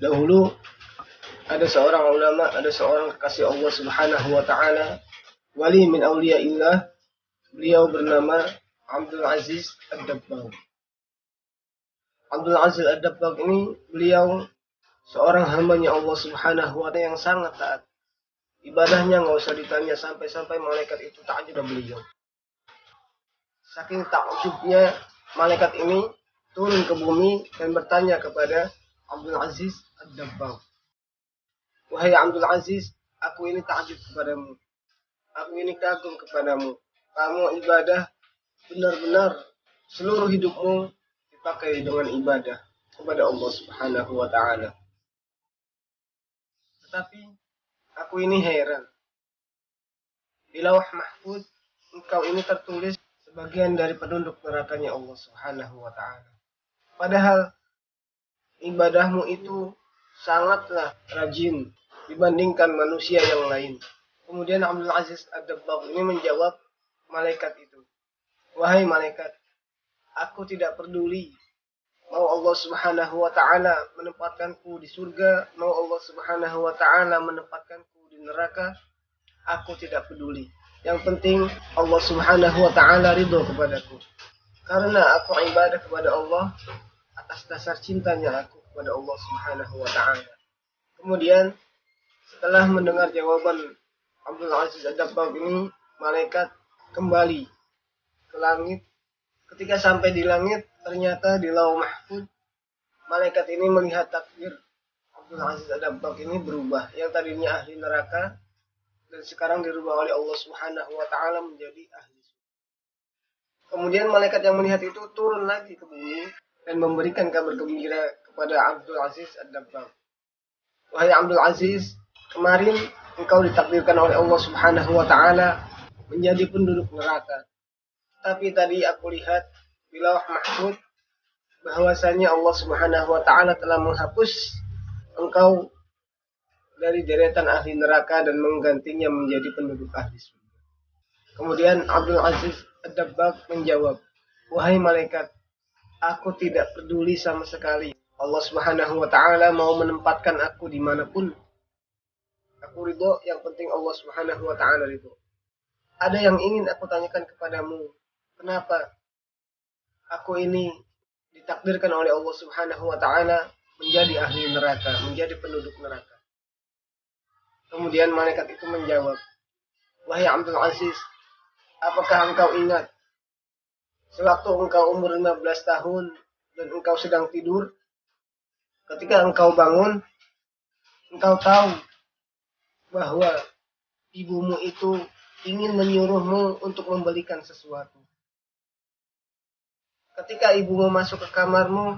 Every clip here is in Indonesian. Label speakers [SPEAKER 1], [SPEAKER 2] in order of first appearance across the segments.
[SPEAKER 1] Dahulu ada seorang ulama, ada seorang kekasih Allah Subhanahu wa taala, wali min auliyaillah. Beliau bernama Abdul Aziz Ad-Dabbagh. Abdul Aziz Ad-Dabbagh ini beliau seorang hambanya Allah Subhanahu wa taala yang sangat taat. Ibadahnya nggak usah ditanya, sampai-sampai malaikat itu takjub dengan beliau. Saking takjubnya malaikat ini turun ke bumi dan bertanya kepada Abdul Aziz Ad-Dabbagh. Wahai Abdul Aziz, aku ini takjub kepadamu. Aku ini kagum kepadamu. Kamu ibadah benar-benar seluruh hidupmu dipakai dengan ibadah kepada Allah Subhanahu wa taala. Tetapi aku ini heran. Di Lauh Mahfuz engkau ini tertulis sebagian dari penduduk nerakanya Allah Subhanahu wa taala. Padahal ibadahmu itu sangatlah rajin dibandingkan manusia yang lain. Kemudian Abdul Aziz Ad-Dabbagh ini menjawab malaikat itu, wahai malaikat, aku tidak peduli mau Allah Subhanahu wa taala menempatkanku di surga, mau Allah Subhanahu wa taala menempatkanku di neraka, aku tidak peduli. Yang penting Allah Subhanahu wa taala ridho kepadaku. Karena aku ibadah kepada Allah atas dasar cintanya aku kepada Allah Subhanahu wa taala. Kemudian setelah mendengar jawaban Abdul Aziz Ad-Dabbagh ini, malaikat kembali ke langit. Ketika sampai di langit, ternyata di Lauh Mahfuz malaikat ini melihat takdir Abdul Aziz Ad-Dabbagh ini berubah. Yang tadinya ahli neraka dan sekarang dirubah oleh Allah Subhanahu wa taala menjadi ahli surga. Kemudian malaikat yang melihat itu turun lagi ke bumi dan memberikan kabar gembira kepada Abdul Aziz Ad-Dabbagh. Wahai Abdul Aziz, kemarin engkau ditakdirkan oleh Allah Subhanahu wa taala menjadi penduduk neraka. Tapi tadi aku lihat di Lauh Mahfuz bahwasanya Allah Subhanahu wa taala telah menghapus engkau dari deretan ahli neraka dan menggantinya menjadi penduduk ahli surga. Kemudian Abdul Aziz Ad-Dabbagh menjawab, wahai malaikat, aku tidak peduli sama sekali. Allah Subhanahu wa taala mau menempatkan aku dimanapun. Aku ridho, yang penting Allah Subhanahu wa taala ridho. Ada yang ingin aku tanyakan kepadamu. Kenapa aku ini ditakdirkan oleh Allah Subhanahu wa taala menjadi ahli neraka, menjadi penduduk neraka? Kemudian malaikat itu menjawab, wahai Abdul Aziz, apakah engkau ingat sewaktu engkau umur 15 tahun dan engkau sedang tidur, ketika engkau bangun, engkau tahu bahwa ibumu itu ingin menyuruhmu untuk membelikan sesuatu. Ketika ibumu masuk ke kamarmu,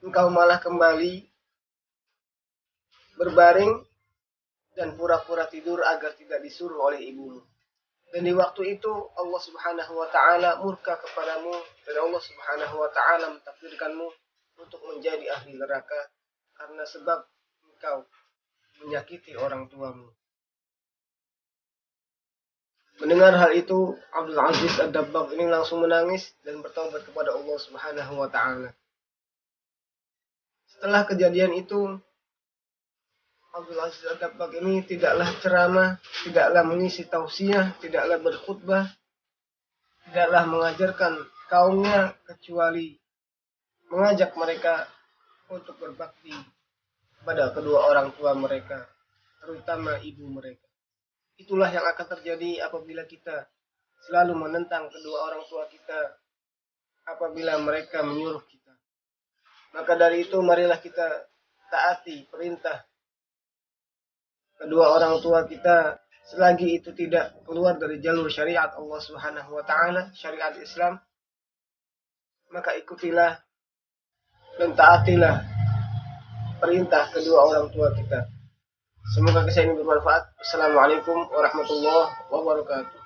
[SPEAKER 1] engkau malah kembali berbaring dan pura-pura tidur agar tidak disuruh oleh ibumu. Dan di waktu itu Allah Subhanahu wa taala murka kepadamu dan Allah Subhanahu wa taala mentakdirkanmu untuk menjadi ahli neraka karena sebab engkau menyakiti orang tuamu. Mendengar hal itu, Abdul Aziz Ad-Dabbagh ini langsung menangis dan bertaubat kepada Allah Subhanahu wa taala. Setelah kejadian itu, Abdul Aziz Ad-Dabbagh ini tidaklah ceramah, tidaklah mengisi tausiah, tidaklah berkhutbah, tidaklah mengajarkan kaumnya, kecuali mengajak mereka untuk berbakti pada kedua orang tua mereka, terutama ibu mereka. Itulah yang akan terjadi apabila kita selalu menentang kedua orang tua kita apabila mereka menyuruh kita. Maka dari itu marilah kita taati perintah kedua orang tua kita selagi itu tidak keluar dari jalur syariat Allah Subhanahu wa taala, syariat Islam. Maka ikutilah dan taatilah perintah kedua orang tua kita. Semoga kisah ini bermanfaat. Assalamualaikum warahmatullahi wabarakatuh.